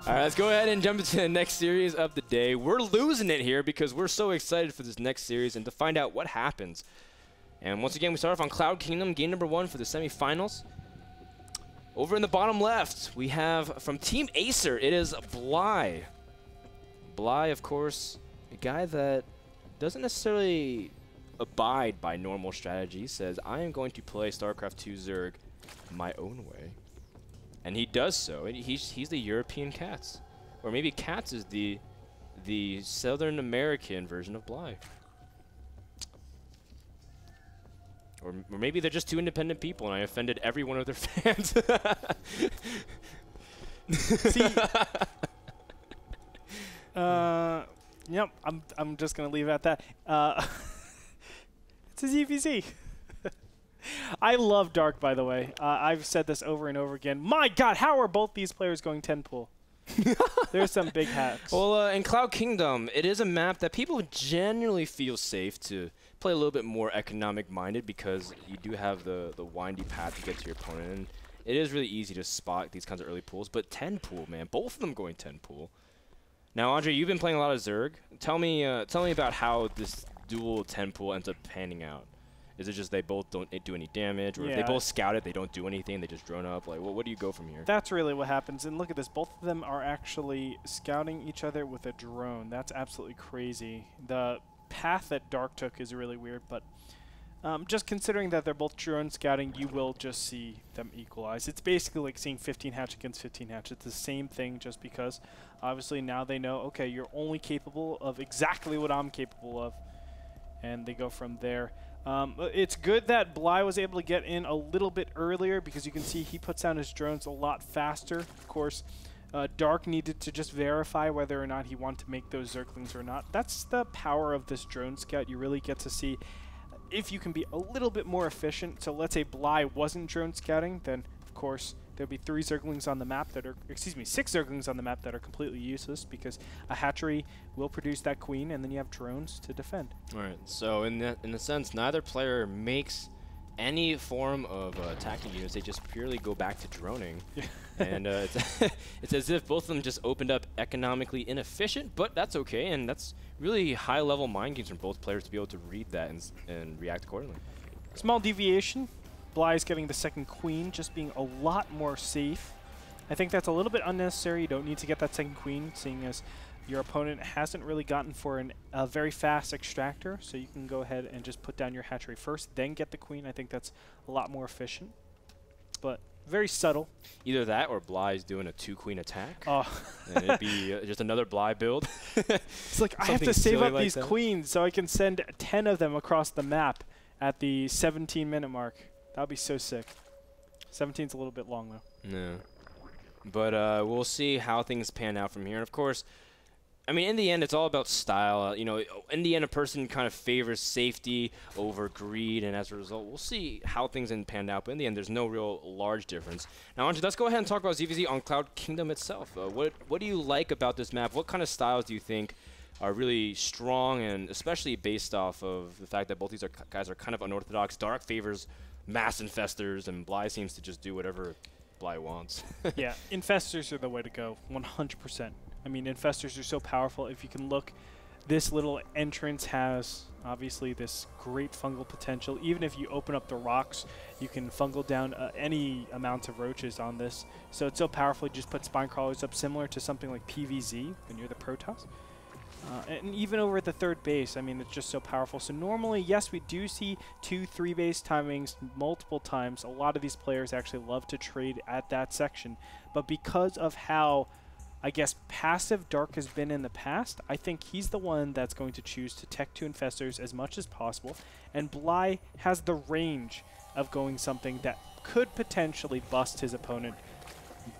All right, let's go ahead and jump into the next series of the day. We're losing it here because we're so excited for this next series and to find out what happens. And once again, we start off on Cloud Kingdom, game number 1 for the semifinals. Over in the bottom left, we have from Team Acer, it is Bly. Bly, of course, a guy that doesn't necessarily abide by normal strategy. He says, I am going to play StarCraft II Zerg my own way. And he does so. He's the European Cats. Or maybe Cats is the Southern American version of Bly. Or maybe they're just two independent people and I offended every one of their fans. See, yep, I'm just going to leave it at that. It's a ZVZ. I love Dark, by the way. I've said this over and over again. My God, how are both these players going 10 pool? There's some big hacks. Well, in Cloud Kingdom, it is a map that people generally feel safe to play a little bit more economic-minded because you do have the windy path to get to your opponent. And it is really easy to spot these kinds of early pools. But 10 pool, man, both of them going 10 pool. Now, Andre, you've been playing a lot of Zerg. Tell me about how this dual 10 pool ends up panning out. Is it just they both don't do any damage, or if they both scout it, they don't do anything, they just drone up? Like, what do you go from here? That's really what happens. And look at this. Both of them are actually scouting each other with a drone. That's absolutely crazy. The path that Dark took is really weird, but just considering that they're both drone scouting, you will just see them equalize. It's basically like seeing 15 hatch against 15 hatch. It's the same thing, just because obviously now they know, okay, you're only capable of exactly what I'm capable of, and they go from there. It's good that Bly was able to get in a little bit earlier because you can see he puts down his drones a lot faster. Of course, Dark needed to just verify whether or not he wanted to make those Zerglings or not. That's the power of this drone scout. You really get to see if you can be a little bit more efficient. So let's say Bly wasn't drone scouting, then of course there'll be 3 Zerglings on the map that are, excuse me, 6 Zerglings on the map that are completely useless because a hatchery will produce that queen and then you have drones to defend. All right, so in a sense, neither player makes any form of attacking units. They just purely go back to droning. And it's as if both of them just opened up economically inefficient, but that's okay, and that's really high-level mind games from both players to be able to read that and react accordingly. Small deviation. Bly's getting the second queen, just being a lot more safe. I think that's a little bit unnecessary. You don't need to get that second queen, seeing as your opponent hasn't really gotten for a very fast extractor, so you can go ahead and just put down your hatchery first, then get the queen. I think that's a lot more efficient, but very subtle. Either that or Bly's doing a 2-queen attack. Oh. And it'd be just another Bly build. It's like, I have to save up these queens so I can send 10 of them across the map at the 17-minute mark. That would be so sick. 17's a little bit long, though. Yeah. But we'll see how things pan out from here. And, of course, I mean, in the end, it's all about style. You know, in the end, a person kind of favors safety over greed, and as a result, we'll see how things pan out. But in the end, there's no real large difference. Now, Andre, let's go ahead and talk about ZVZ on Cloud Kingdom itself. What do you like about this map? What kind of styles do you think are really strong, and especially based off of the fact that both these guys are kind of unorthodox? Dark favors mass infestors, and Bly seems to just do whatever Bly wants. Yeah, infestors are the way to go, 100%. I mean, infestors are so powerful. If you can look, this little entrance has obviously this great fungal potential. Even if you open up the rocks, you can fungal down any amount of roaches on this. So it's so powerful, you just put spine crawlers up, similar to something like PVZ when you're the Protoss. And even over at the third base, I mean, it's just so powerful. So normally, yes, we do see 2-3 base timings multiple times. A lot of these players actually love to trade at that section. But because of how, I guess, passive Dark has been in the past, I think he's the one that's going to choose to tech 2 infestors as much as possible. And Bly has the range of going something that could potentially bust his opponent.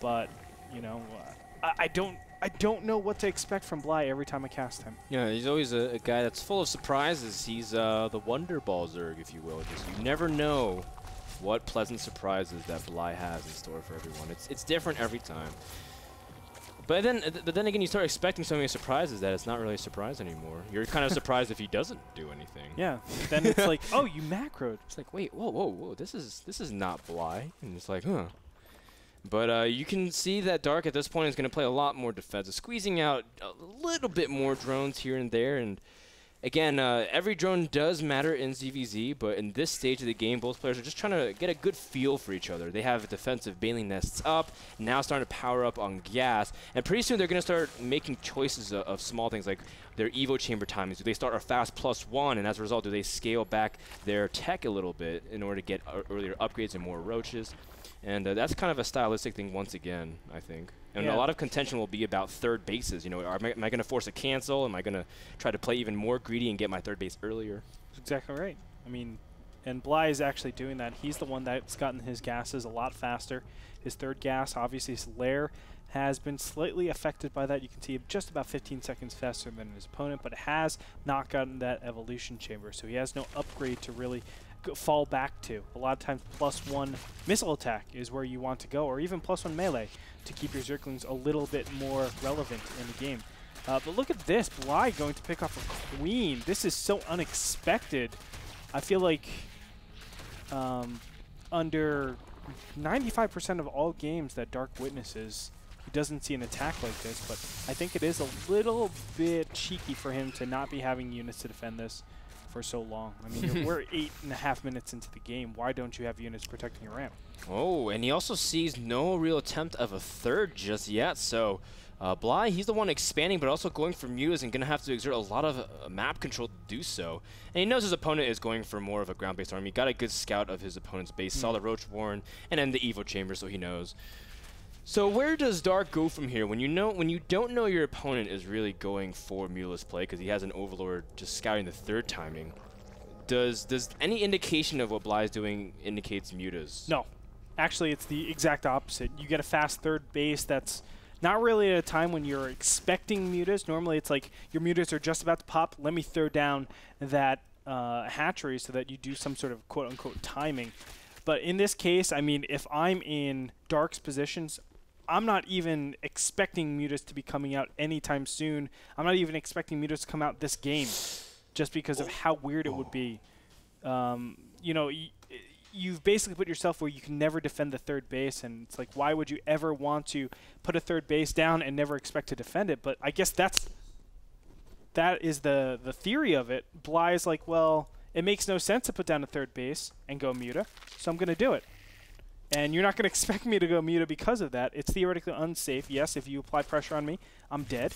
But, you know, I don't know what to expect from Bly every time I cast him. Yeah, he's always a guy that's full of surprises. He's the Wonder Ball Zerg, if you will. Just you never know what pleasant surprises that Bly has in store for everyone. It's different every time. But then again, you start expecting so many surprises that it's not really a surprise anymore. You're kind of surprised if he doesn't do anything. Yeah. Then it's like, oh, you macroed. It's like, wait, whoa, this is not Bly. And it's like, huh. But you can see that Dark at this point is going to play a lot more defensive, squeezing out a little bit more drones here and there. And again, every drone does matter in ZVZ, but in this stage of the game, both players are just trying to get a good feel for each other. They have defensive Baneling nests up, now starting to power up on gas, and pretty soon they're going to start making choices of small things like their Evo chamber timings. Do they start a fast +1, and as a result, do they scale back their tech a little bit in order to get earlier upgrades and more roaches? And that's kind of a stylistic thing once again, I think. And a lot of contention will be about third bases. You know, am I going to force a cancel? Am I going to try to play even more greedy and get my third base earlier? That's exactly right. I mean, and Bly is actually doing that. He's the one that's gotten his gases a lot faster. His third gas, obviously his lair, has been slightly affected by that. You can see just about 15 seconds faster than his opponent, but has not gotten that evolution chamber. So he has no upgrade to really fall back to. A lot of times +1 missile attack is where you want to go, or even +1 melee to keep your Zerglings a little bit more relevant in the game. But look at this, Bly going to pick off a queen. This is so unexpected. I feel like under 95% of all games that Dark witnesses, he doesn't see an attack like this, but I think it is a little bit cheeky for him to not be having units to defend this for so long. I mean, we're 8.5 minutes into the game. Why don't you have units protecting your ramp? Oh, and he also sees no real attempt of a third just yet. So Bly, he's the one expanding, but also going for mutas and going to have to exert a lot of map control to do so. And he knows his opponent is going for more of a ground-based army. He got a good scout of his opponent's base, saw the Roach Warren, and then the Evo Chamber, so he knows. So where does Dark go from here? When you don't know your opponent is really going for mutaless play because he has an Overlord just scouting the third timing, does any indication of what Bly is doing indicates mutas? No. Actually, it's the exact opposite. You get a fast third base that's not really at a time when you're expecting mutas. Normally it's like your mutas are just about to pop. Let me throw down that hatchery so that you do some sort of quote-unquote timing. But in this case, I mean, if I'm in Dark's positions, I'm not even expecting mutas to be coming out anytime soon. I'm not even expecting mutas to come out this game just because of how weird it would be. You know, you've basically put yourself where you can never defend the third base, and it's like, why would you ever want to put a third base down and never expect to defend it? But I guess that is the theory of it. Bly is like, well, it makes no sense to put down a third base and go Muta, so I'm going to do it. And you're not going to expect me to go Muta because of that. It's theoretically unsafe. Yes, if you apply pressure on me, I'm dead.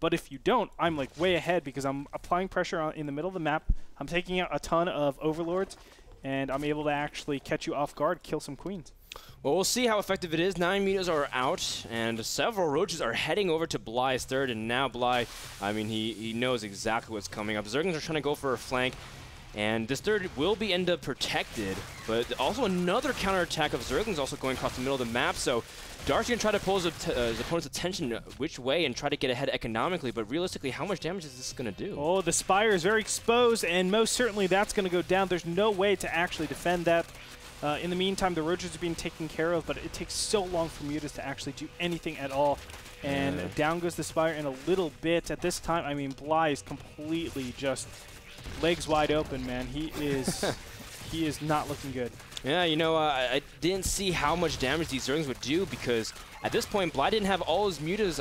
But if you don't, I'm like way ahead because I'm applying pressure in the middle of the map. I'm taking out a ton of Overlords, and I'm able to actually catch you off guard, kill some queens. Well, we'll see how effective it is. 9 mutas are out, and several roaches are heading over to Bly's third. And now Bly, I mean, he knows exactly what's coming up. Zerglings are trying to go for a flank. And this third will be end up protected, but also another counterattack of Zerglings also going across the middle of the map. So Dark's going to try to pull his opponent's attention which way and try to get ahead economically, but realistically, how much damage is this going to do? Oh, the Spire is very exposed, and most certainly that's going to go down. There's no way to actually defend that. In the meantime, the roaches are being taken care of, but it takes so long for Mutas to actually do anything at all. And down goes the Spire in a little bit. At this time, I mean, Bly is completely just legs wide open, man. He is not looking good. Yeah, you know, I didn't see how much damage these Zerglings would do because at this point, Bly didn't have all his mutas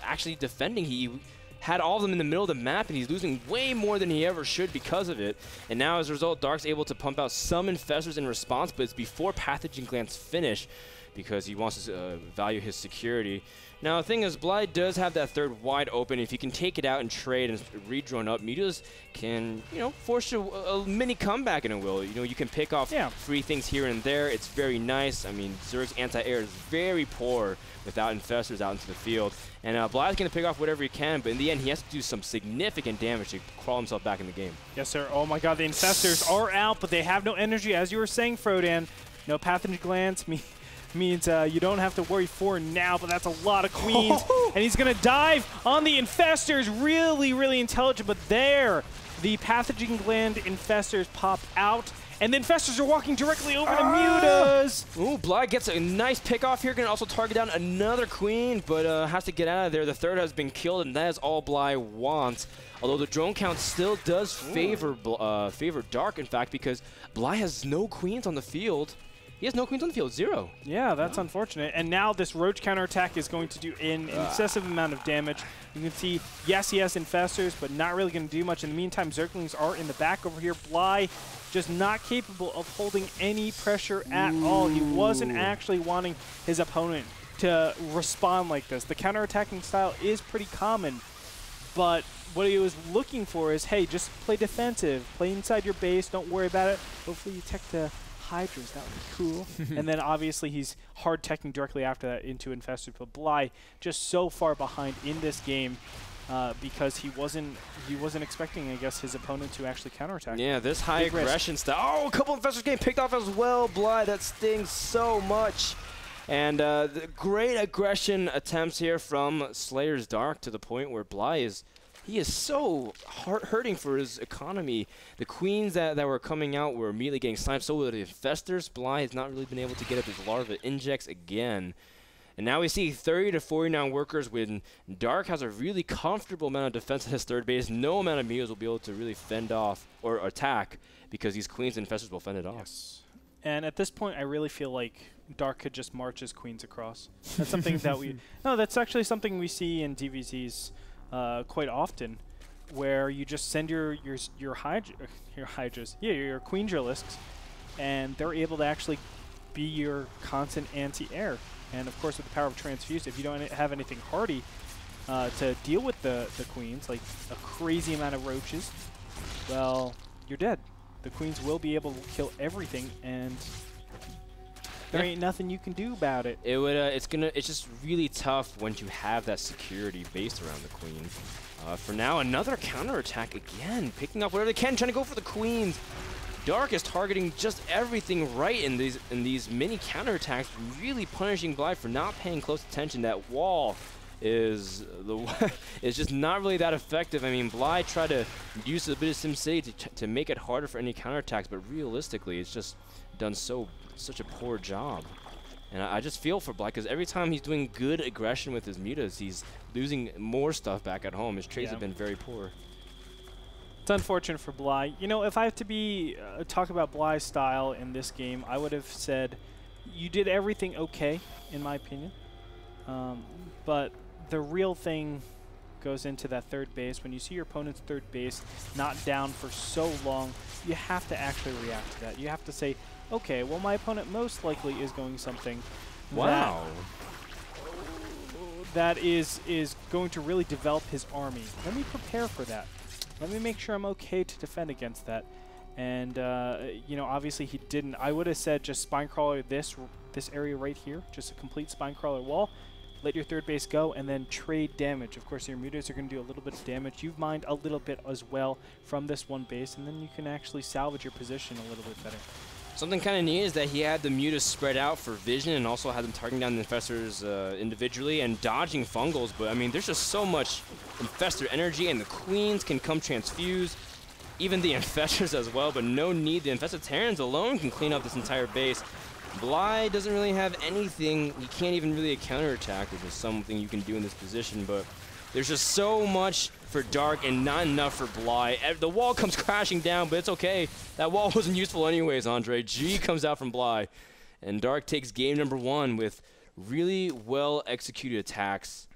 actually defending. He had all of them in the middle of the map, and he's losing way more than he ever should because of it. And now, as a result, Dark's able to pump out some Infestors in response, but it's before Pathogen Glance finish because he wants to value his security. Now, the thing is, Bly does have that third wide open. If you can take it out and trade and re-drone up, mutas can, you know, force a mini comeback in a will. You know, you can pick off free things here and there. It's very nice. I mean, Zerg's anti-air is very poor without Infestors out into the field. And Bly's going to pick off whatever he can, but in the end, he has to do some significant damage to crawl himself back in the game. Yes, sir. Oh, my God. The Infestors are out, but they have no energy. As you were saying, Frodan, no Pathogen Glance means you don't have to worry for now, but that's a lot of queens. And he's going to dive on the Infestors. Really, really intelligent, but there, the Pathogen Gland Infestors pop out. And the Infestors are walking directly over the Mutas. Ooh, Bly gets a nice pick off here. Going to also target down another queen, but has to get out of there. The third has been killed, and that is all Bly wants. Although the drone count still does favor Dark, in fact, because Bly has no queens on the field. He has no queens on the field, 0. Yeah, that's unfortunate. And now this Roach counterattack is going to do an excessive amount of damage. You can see, yes, he has infestors, but not really going to do much. In the meantime, Zerglings are in the back over here. Bly just not capable of holding any pressure at all. He wasn't actually wanting his opponent to respond like this. The counterattacking style is pretty common, but what he was looking for is, hey, just play defensive, play inside your base, don't worry about it. Hopefully you tech the Hydras, that would be cool. And then obviously he's hard teching directly after that into Infested. But Bly just so far behind in this game because he wasn't expecting, I guess, his opponent to actually counterattack. Yeah, this high aggression style. Oh, a couple Infestors getting picked off as well. Bly, that stings so much. And the great aggression attempts here from Slayer's Dark to the point where Bly is so hurting for his economy. The queens that were coming out were immediately getting sniped. So were the Infestors. Bly has not really been able to get up his Larva Injects again. And now we see 30 to 49 workers when Dark has a really comfortable amount of defense at his third base. No amount of Mutas will be able to really fend off or attack because these queens and Infestors will fend it off. Yes. And at this point, I really feel like Dark could just march his queens across. That's something that we... No, that's actually something we see in DVZs quite often, where you just send your Hydras, your Queen Drillisks, and they're able to actually be your constant anti-air. And of course, with the power of Transfuse, if you don't have anything hardy to deal with the queens, like a crazy amount of roaches, well, you're dead. The queens will be able to kill everything, and there ain't nothing you can do about it. It's just really tough when you have that security based around the queen. For now, another counterattack again, picking up whatever they can, trying to go for the queens. Dark is targeting just everything right in these mini counterattacks, really punishing Bly for not paying close attention. That wall is just not really that effective. I mean, Bly tried to use a bit of SimCity to make it harder for any counterattacks, but realistically, it's just done such a poor job. And I just feel for Bly, because every time he's doing good aggression with his Mutas, he's losing more stuff back at home. His trades have been very poor. It's unfortunate for Bly. You know, if I have to talk about Bly's style in this game, I would have said you did everything okay, in my opinion. But the real thing goes into that third base. When you see your opponent's third base not down for so long, you have to actually react to that. You have to say, okay, well, my opponent most likely is going something that is going to really develop his army. Let me prepare for that. Let me make sure I'm okay to defend against that. And, you know, obviously he didn't. I would have said just Spinecrawler this area right here, just a complete Spinecrawler wall. Let your third base go, and then trade damage. Of course, your Mutas are going to do a little bit of damage. You've mined a little bit as well from this one base, and then you can actually salvage your position a little bit better. Something kind of neat is that he had the Mutas spread out for vision and also had them targeting down the Infestors individually and dodging Fungals. But, I mean, there's just so much Infestor energy, and the Queens can come transfuse, even the Infestors as well, but no need. The Infested Terrans alone can clean up this entire base. Bly doesn't really have anything. He can't even really counterattack, which is something you can do in this position, but there's just so much for Dark and not enough for Bly. The wall comes crashing down, but it's okay. That wall wasn't useful anyways, Andre. G comes out from Bly, and Dark takes game number 1 with really well-executed attacks,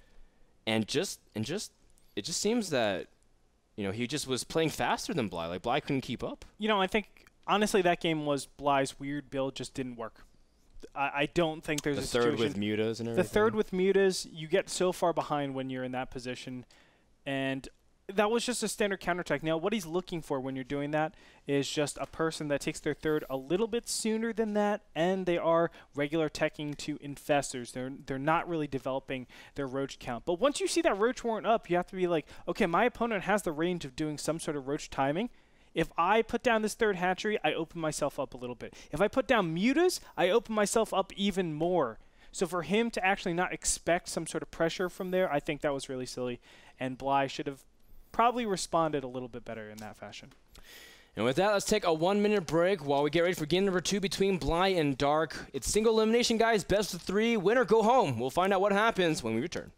and it just seems that, you know, he just was playing faster than Bly. Like, Bly couldn't keep up. You know, I think, honestly, that game was Bly's weird build just didn't work. I don't think there's a situation. The third with Mutas and everything? The third with Mutas, you get so far behind when you're in that position. And that was just a standard counterattack. Now, what he's looking for when you're doing that is just a person that takes their third a little bit sooner than that, and they are regular teching to Infestors. They're not really developing their Roach count. But once you see that Roach warrant up, you have to be like, okay, my opponent has the range of doing some sort of Roach timing. If I put down this third hatchery, I open myself up a little bit. If I put down Mutas, I open myself up even more. So for him to actually not expect some sort of pressure from there, I think that was really silly. And Bly should have probably responded a little bit better in that fashion. And with that, let's take a 1-minute break while we get ready for game number 2 between Bly and Dark. It's single elimination, guys. Best of 3. Win or go home. We'll find out what happens when we return.